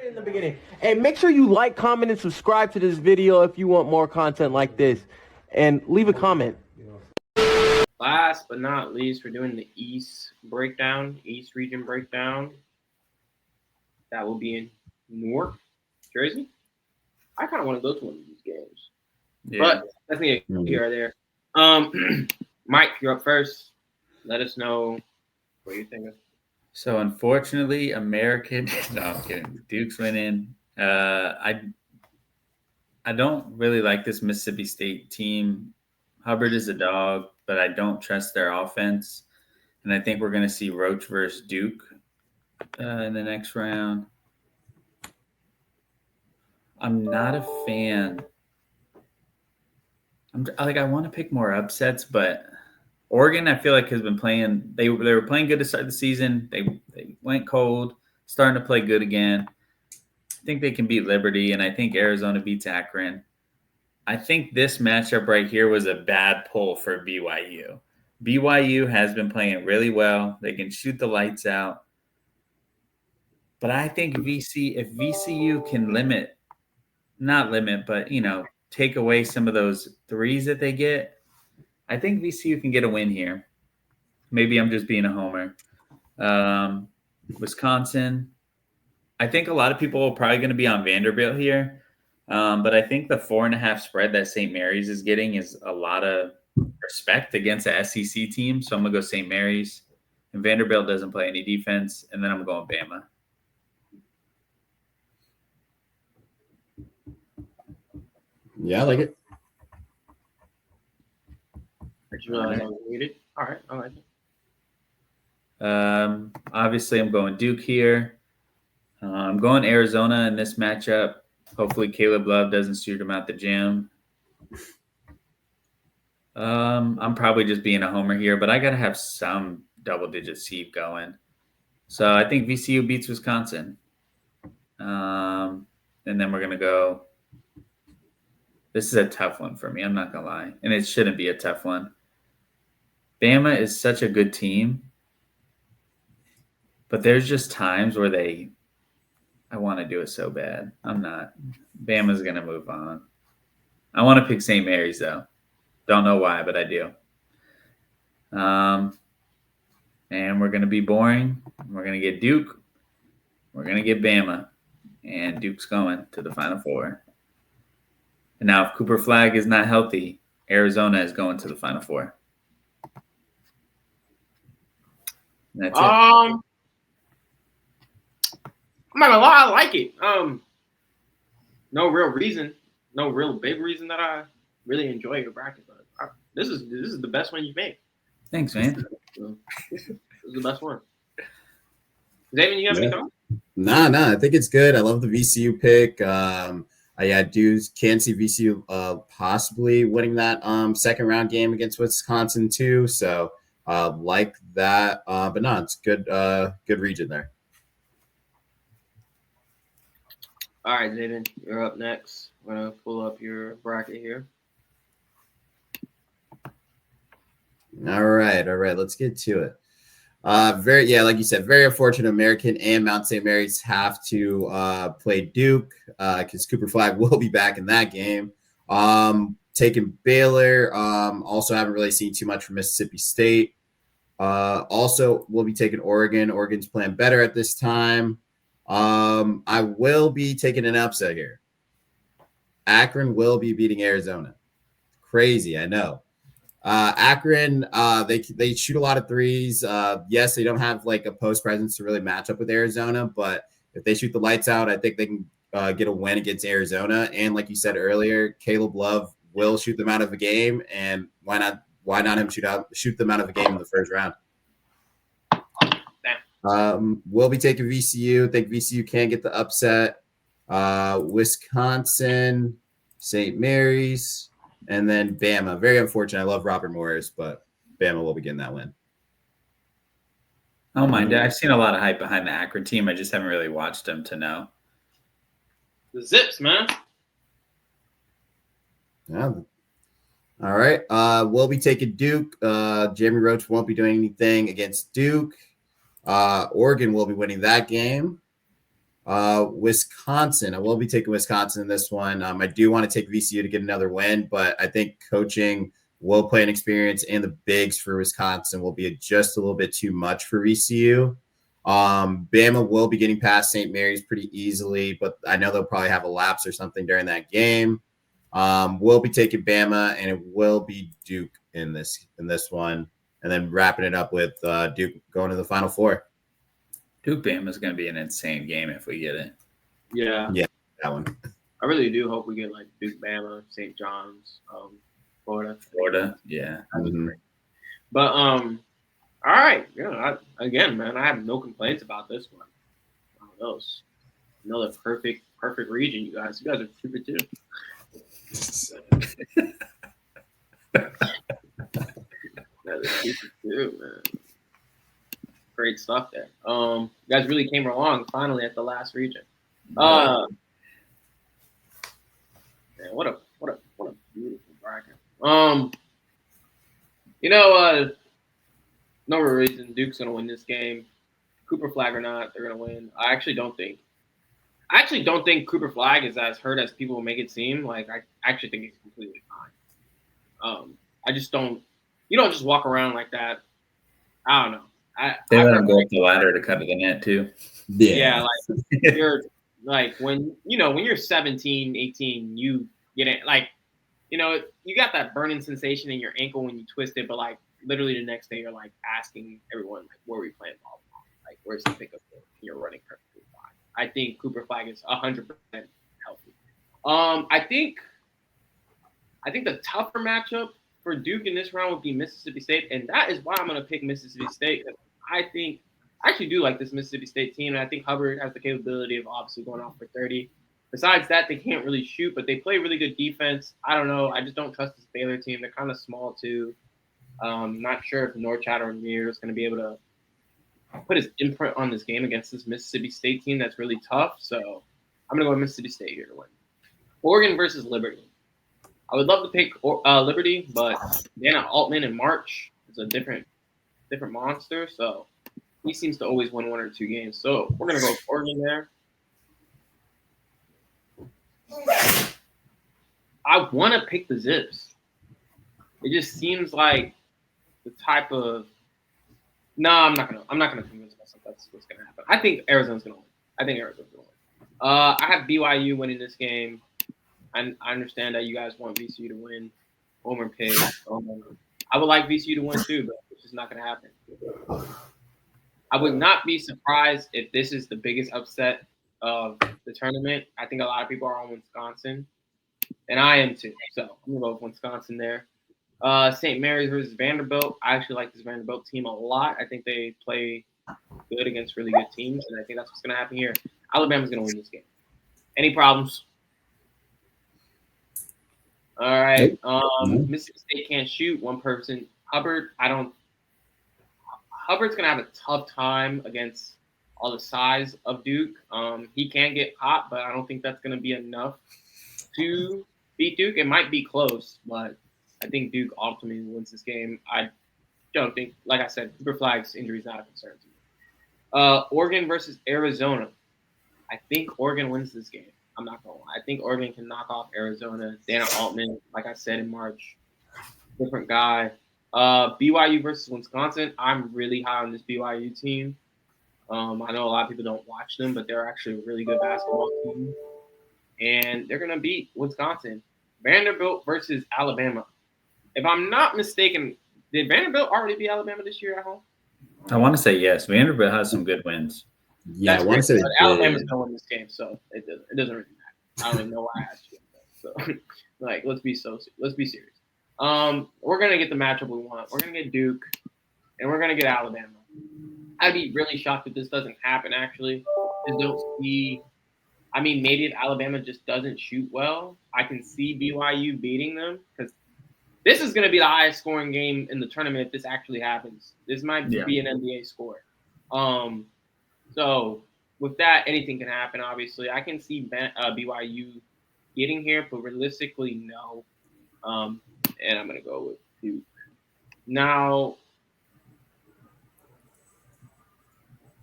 in the beginning. And make sure you like, comment, and subscribe to this video if you want more content like this. And leave a comment. Last but not least, we're doing the East region breakdown. That will be in Newark, Jersey. I kind of want to go to one of these games. Yeah. But that's neither here or there. Mike, you're up first. Let us know what you're thinking. So, unfortunately, American – no, I'm kidding. Duke's winning. I don't really like this Mississippi State team. Hubbard is a dog, but I don't trust their offense. And I think we're going to see Roach versus Duke in the next round. I'm not a fan. I want to pick more upsets, but Oregon, I feel like, has been playing. They were playing good to start the season. They went cold, starting to play good again. I think they can beat Liberty, and I think Arizona beats Akron. I think this matchup right here was a bad pull for BYU. BYU has been playing really well. They can shoot the lights out. But I think if VCU can take away some of those threes that they get, I think VCU can get a win here. Maybe I'm just being a homer. Wisconsin, I think a lot of people are probably going to be on Vanderbilt here. But I think the 4.5 spread that St. Mary's is getting is a lot of respect against the SEC team. So I'm going to go St. Mary's. And Vanderbilt doesn't play any defense. And then I'm going Bama. Yeah, I like it. All right, I like it. Obviously, I'm going Duke here. I'm going Arizona in this matchup. Hopefully, Caleb Love doesn't shoot him out the gym. I'm probably just being a homer here, but I got to have some double-digit seed going. So I think VCU beats Wisconsin. And then we're going to go. This is a tough one for me. I'm not going to lie. And it shouldn't be a tough one. Bama is such a good team. But there's just times where I want to do it so bad. I'm not. Bama's going to move on. I want to pick St. Mary's, though. Don't know why, but I do. And we're going to be boring. We're going to get Duke. We're going to get Bama. And Duke's going to the Final Four. And now if Cooper Flagg is not healthy, Arizona is going to the Final Four. And that's it. I'm not gonna lie, I like it. No real big reason that I really enjoy your bracket, but this is the best one you've made. Thanks, man. This is the best one. Xayvin, you have any thoughts? Nah. I think it's good. I love the VCU pick. I can see VCU possibly winning that second round game against Wisconsin too. So like that. But no, it's good. Good region there. All right, Xayvin, you're up next. I'm gonna pull up your bracket here. All right. Let's get to it. Like you said, very unfortunate. American and Mount St. Mary's have to play Duke because Cooper Flagg will be back in that game. Taking Baylor. Also haven't really seen too much from Mississippi State. Also, we'll be taking Oregon. Oregon's playing better at this time. I will be taking an upset here. Akron will be beating Arizona. Crazy, I know. Akron, they shoot a lot of threes. Yes, they don't have like a post presence to really match up with Arizona, but if they shoot the lights out, I think they can get a win against Arizona. And like you said earlier, Caleb Love will shoot them out of a game, and why not him shoot them out of a game in the first round? We'll be taking VCU. I think VCU can get the upset. Wisconsin, St. Mary's, and then Bama. Very unfortunate. I love Robert Morris, but Bama will be getting that win. Oh my God. I've seen a lot of hype behind the Akron team. I just haven't really watched them to know. The Zips, man. Yeah. All right. We'll be taking Duke. Jamie Roach won't be doing anything against Duke. Oregon will be winning that game. Wisconsin. I will be taking Wisconsin in this one. I do want to take VCU to get another win, but I think coaching will play an experience, and the bigs for Wisconsin will be just a little bit too much for VCU. Bama will be getting past St. Mary's pretty easily, but I know they'll probably have a lapse or something during that game. We'll be taking Bama, and it will be Duke in this one, and then wrapping it up with Duke going to the Final Four. Duke Bama is going to be an insane game if we get it. Yeah, that one. I really do hope we get like Duke, Bama, St. John's, Florida. Yeah. That'd be great. But all right, again, man, I have no complaints about this one. One of those, another perfect region, you guys. You guys are stupid too. Another stupid too, man. Great stuff there. You guys really came along finally at the last region. Man, what a beautiful bracket. No reason Duke's gonna win this game. Cooper Flag or not, they're gonna win. I actually don't think Cooper Flag is as hurt as people make it seem. Like I actually think he's completely fine. I just don't. You don't just walk around like that. I don't know. They let him go up the ladder to cut to the net too. Yeah, like you're like when you're 17, 18, you get it like you got that burning sensation in your ankle when you twist it, but like literally the next day you're like asking everyone like where are we playing ball? Like where's the pickup game? You're running perfectly fine. I think Cooper Flag is 100% healthy. I think the tougher matchup for Duke in this round would be Mississippi State, and that is why I'm going to pick Mississippi State. I actually do like this Mississippi State team, and I think Hubbard has the capability of obviously going off for 30. Besides that, they can't really shoot, but they play really good defense. I don't know. I just don't trust this Baylor team. They're kind of small too. Not sure if Norchad or Muir is going to be able to put his imprint on this game against this Mississippi State team that's really tough. So I'm going to go with Mississippi State here to win. Oregon versus Liberty. I would love to pick Liberty, but Dana Altman in March is a different monster. So he seems to always win one or two games. So we're going to go with Oregon there. I want to pick the Zips. It just seems like the type of. No, I'm not gonna convince myself that's what's gonna happen. I think Arizona's gonna win. I have BYU winning this game. I understand that you guys want VCU to win. Homer pick. I would like VCU to win too, but it's just not gonna happen. I would not be surprised if this is the biggest upset of the tournament. I think a lot of people are on Wisconsin, and I am too. So I'm gonna go with Wisconsin there. St. Mary's versus Vanderbilt. I actually like this Vanderbilt team a lot. I think they play good against really good teams, and I think that's what's gonna happen here. Alabama's gonna win this game. Any problems? All right. Mississippi State can't shoot. One person. Hubbard. Hubbard's gonna have a tough time against all the size of Duke. He can get hot, but I don't think that's going to be enough to beat Duke. It might be close, but I think Duke ultimately wins this game. I don't think, like I said, Cooper Flag's injury is not a concern to me. Oregon versus Arizona. I think Oregon wins this game. I'm not going to lie. I think Oregon can knock off Arizona. Dana Altman, like I said in March, different guy. BYU versus Wisconsin. I'm really high on this BYU team. I know a lot of people don't watch them, but they're actually a really good basketball team. And they're going to beat Wisconsin. Vanderbilt versus Alabama. If I'm not mistaken, did Vanderbilt already beat Alabama this year at home? I want to say yes. Vanderbilt has some good wins. Yeah, I want to say Alabama's going to win this game, so it doesn't really matter. I don't even know why I asked you. So, like, let's be serious. We're going to get the matchup we want. We're going to get Duke, and we're going to get Alabama. I'd be really shocked if this doesn't happen, actually. Maybe if Alabama just doesn't shoot well, I can see BYU beating them because this is going to be the highest scoring game in the tournament if this actually happens. This might be an NBA score. So with that, anything can happen, obviously. I can see BYU getting here, but realistically, no. And I'm going to go with Duke. Now,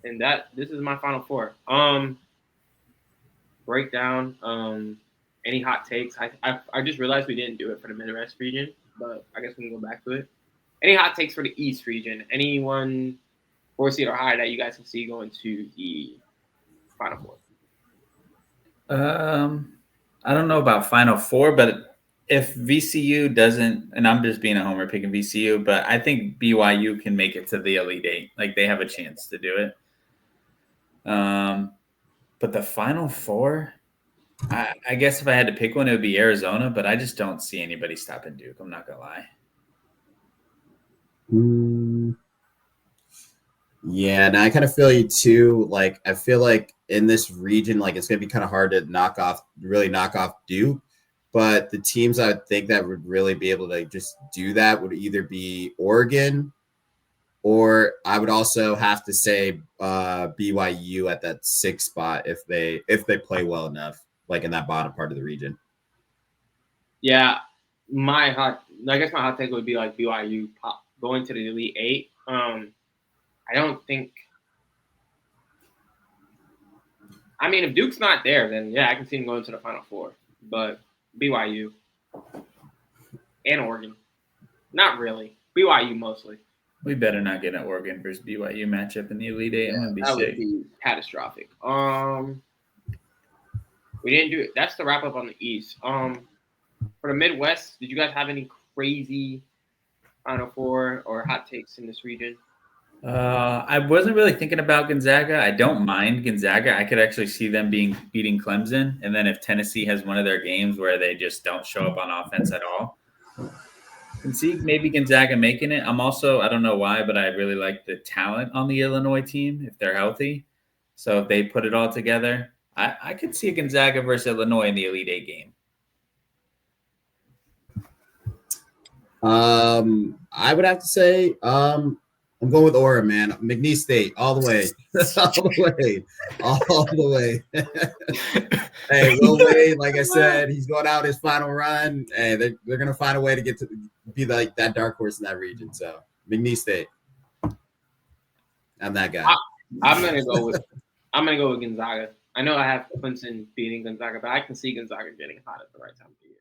and this is my final four. breakdown. Any hot takes? I just realized we didn't do it for the Midwest region, but I guess we can go back to it. Any hot takes for the East region? Anyone 4 seed or higher that you guys can see going to the Final Four? I don't know about Final Four, but if VCU doesn't, and I'm just being a homer picking VCU, but I think BYU can make it to the Elite Eight. Like they have a chance to do it. But the Final Four, I guess if I had to pick one, it would be Arizona, but I just don't see anybody stopping Duke. I'm not gonna lie. Yeah, and I kind of feel you too. Like I feel like in this region, like it's gonna be kind of hard to knock off Duke. But the teams I would think that would really be able to just do that would either be Oregon, or I would also have to say BYU at that 6th spot if they play well enough, like in that bottom part of the region. Yeah, my hot take would be like BYU going to the Elite Eight. I don't think. I mean, if Duke's not there, then yeah, I can see him going to the Final Four. But BYU and Oregon, not really. BYU mostly. We better not get an Oregon versus BYU matchup in the Elite Eight. I'm gonna be that sick. would be catastrophic. We didn't do it. That's the wrap up on the East. For the Midwest, did you guys have any crazy Final Four or hot takes in this region? I wasn't really thinking about Gonzaga. I don't mind Gonzaga. I could actually see them beating Clemson. And then if Tennessee has one of their games where they just don't show up on offense at all, I can see maybe Gonzaga making it. I'm also, I don't know why, but I really like the talent on the Illinois team if they're healthy. So if they put it all together, I could see a Gonzaga versus Illinois in the Elite Eight game. I would have to say, I'm going with Aura, man. McNeese State, all the way, all the way. Hey, Will Wade, like I said, he's going out his final run. Hey, they're gonna find a way to get to be like that dark horse in that region. So McNeese State, I'm that guy. I'm gonna go with Gonzaga. I know I have Clemson beating Gonzaga, but I can see Gonzaga getting hot at the right time of the year.